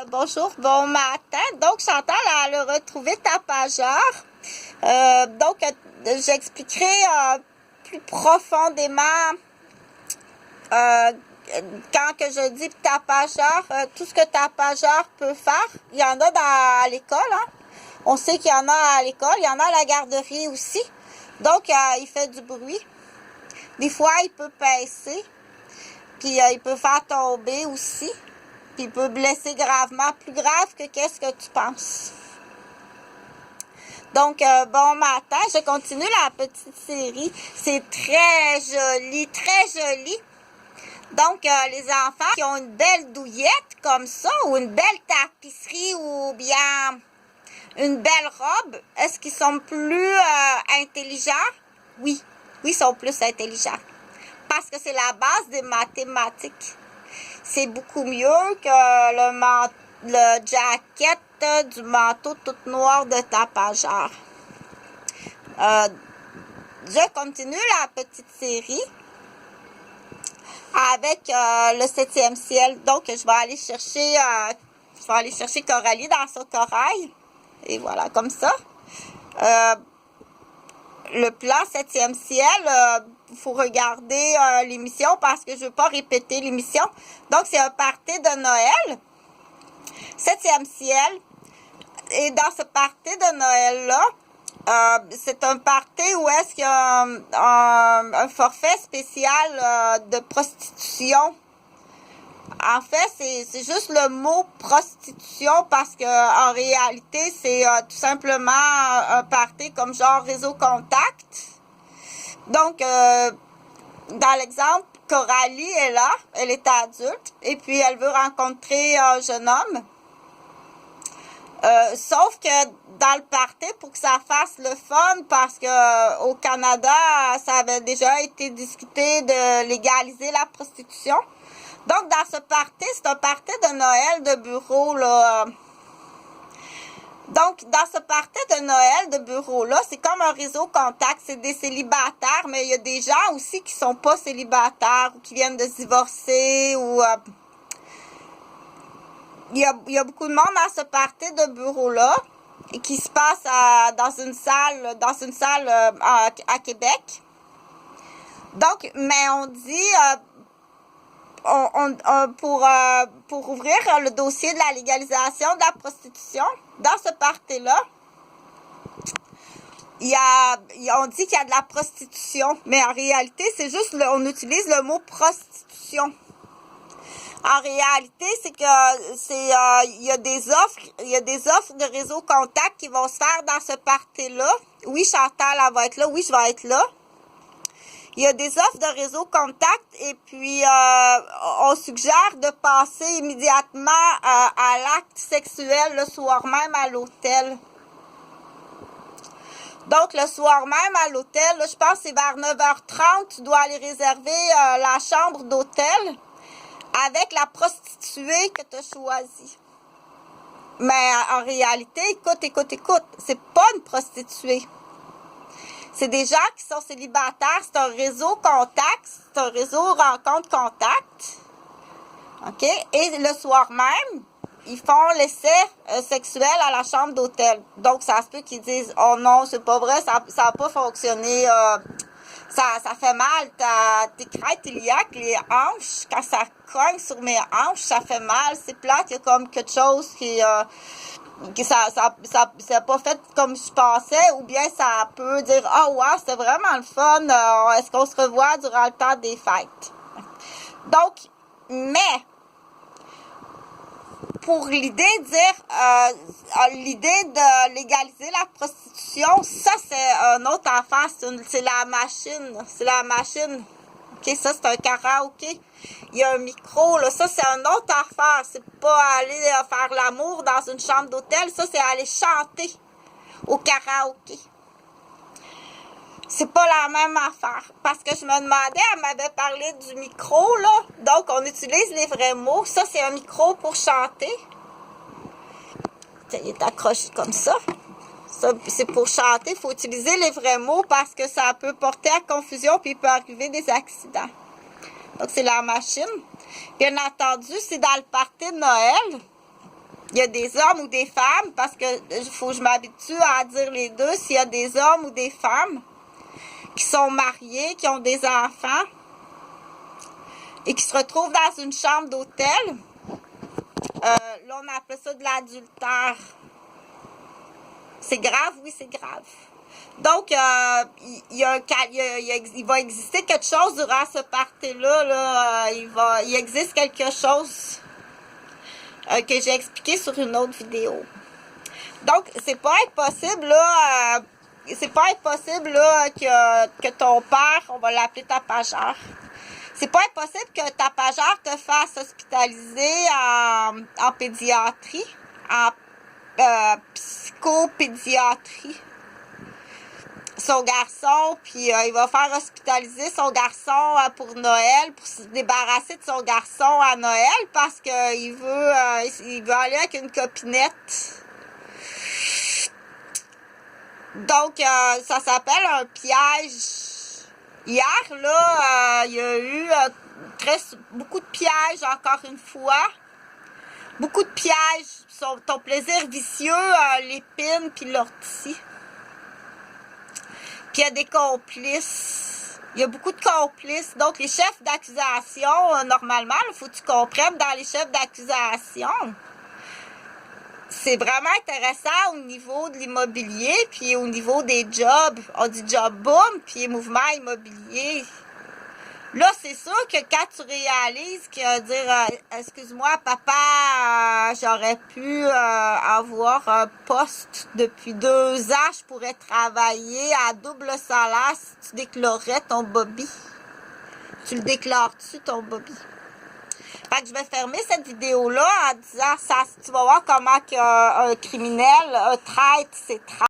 Bonjour, bon matin. Donc, Chantal a le retrouvé tapageur. J'expliquerai plus profondément quand que je dis tapageur, tout ce que tapageur peut faire. Il y en a à l'école, hein? On sait qu'il y en a à l'école. Il y en a à la garderie aussi. Donc, il fait du bruit. Des fois, il peut pincer. Puis, il peut faire tomber aussi. Puis, il peut blesser gravement. Plus grave que qu'est-ce que tu penses. Donc, bon matin. Je continue la petite série. C'est très joli, très joli. Donc, les enfants qui ont une belle douillette comme ça, ou une belle tapisserie, ou bien une belle robe, est-ce qu'ils sont plus intelligents? Oui, ils sont plus intelligents. Parce que c'est la base des mathématiques. C'est beaucoup mieux que le jacket du manteau tout noir de tapageur. Je continue la petite série avec le 7e ciel. Donc, je vais aller chercher Coralie dans son corail. Et voilà, comme ça. Le plan 7e ciel, il faut regarder l'émission parce que je ne veux pas répéter l'émission. Donc, c'est un party de Noël. 7e ciel. Et dans ce party de Noël-là, c'est un party où est-ce qu'il y a un forfait spécial de prostitution. En fait, c'est juste le mot prostitution parce que en réalité, c'est tout simplement un party comme genre réseau contact. Donc, dans l'exemple, Coralie est là, elle est adulte et puis elle veut rencontrer un jeune homme. Sauf que dans le party, pour que ça fasse le fun, parce que au Canada, ça avait déjà été discuté de légaliser la prostitution. Donc, dans ce party, c'est un party de Noël de bureau, là. Donc, dans ce party de Noël de bureau-là, c'est comme un réseau contact. C'est des célibataires, mais il y a des gens aussi qui sont pas célibataires ou qui viennent de se divorcer ou... Il y a beaucoup de monde dans ce party de bureau-là et qui se passe dans une salle à Québec. Donc, mais on dit... pour ouvrir le dossier de la légalisation de la prostitution, dans ce party-là, on dit qu'il y a de la prostitution, mais en réalité, c'est juste, on utilise le mot prostitution. En réalité, c'est que il y a des offres de réseau contact qui vont se faire dans ce party-là. Oui, Chantal, elle va être là. Oui, je vais être là. Il y a des offres de réseau contact et puis on suggère de passer immédiatement à l'acte sexuel le soir même à l'hôtel. Donc, le soir même à l'hôtel, je pense que c'est vers 9h30, tu dois aller réserver la chambre d'hôtel avec la prostituée que tu as choisie. Mais en réalité, écoute, c'est pas une prostituée. C'est des gens qui sont célibataires, c'est un réseau contact, c'est un réseau rencontre-contact. OK? Et le soir même, ils font l'essai sexuel à la chambre d'hôtel. Donc, ça se peut qu'ils disent « Oh non, c'est pas vrai, ça n'a pas fonctionné. Ça fait mal, tes crêtes iliaques, les hanches, quand ça cogne sur mes hanches, ça fait mal, c'est plate, il y a comme quelque chose qui ça pas fait comme je pensais, ou bien ça peut dire « Oh wow, c'était vraiment le fun, est-ce qu'on se revoit durant le temps des fêtes? » Donc, mais, pour l'idée de dire, l'idée de légaliser la prostitution, ça c'est un autre affaire, c'est la machine. OK, ça c'est un karaoké. Il y a un micro, là, ça c'est une autre affaire. C'est pas aller faire l'amour dans une chambre d'hôtel, ça c'est aller chanter au karaoké. C'est pas la même affaire. Parce que je me demandais, elle m'avait parlé du micro, là. Donc, on utilise les vrais mots. Ça, c'est un micro pour chanter. Il est accroché comme ça. Ça, c'est pour chanter. Il faut utiliser les vrais mots parce que ça peut porter à confusion puis il peut arriver des accidents. Donc, c'est la machine. Bien entendu, c'est dans le party de Noël. il y a des hommes ou des femmes, parce que faut que je m'habitue à dire les deux, s'il y a des hommes ou des femmes qui sont mariés, qui ont des enfants, et qui se retrouvent dans une chambre d'hôtel, là, on appelle ça de l'adultère. C'est grave? Oui, c'est grave. Donc, il va exister quelque chose durant ce party-là. Là, il existe quelque chose que j'ai expliqué sur une autre vidéo. Donc, c'est pas impossible, là, que ton père, on va l'appeler tapageur, c'est pas impossible que tapageur te fasse hospitaliser en pédiatrie, en psychopédiatrie. Son garçon, puis il va faire hospitaliser son garçon pour Noël, pour se débarrasser de son garçon à Noël, parce qu'il veut aller avec une copinette. Donc, ça s'appelle un piège. Hier, là, il y a eu beaucoup de pièges, encore une fois. Beaucoup de pièges. Ton plaisir vicieux, l'épine puis l'ortie. Puis il y a des complices. Il y a beaucoup de complices. Donc, les chefs d'accusation, normalement, il faut que tu comprennes, dans les chefs d'accusation, c'est vraiment intéressant au niveau de l'immobilier, puis au niveau des jobs. On dit job boom, puis mouvement immobilier. Là, c'est sûr que quand tu réalises que dire excuse-moi, papa, j'aurais pu avoir un poste depuis 2 ans, je pourrais travailler à double salaire si tu déclarais ton Bobby. Tu le déclares-tu, ton Bobby? Fait que je vais fermer cette vidéo-là en disant ça, tu vas voir comment qu'un criminel traite ses traces.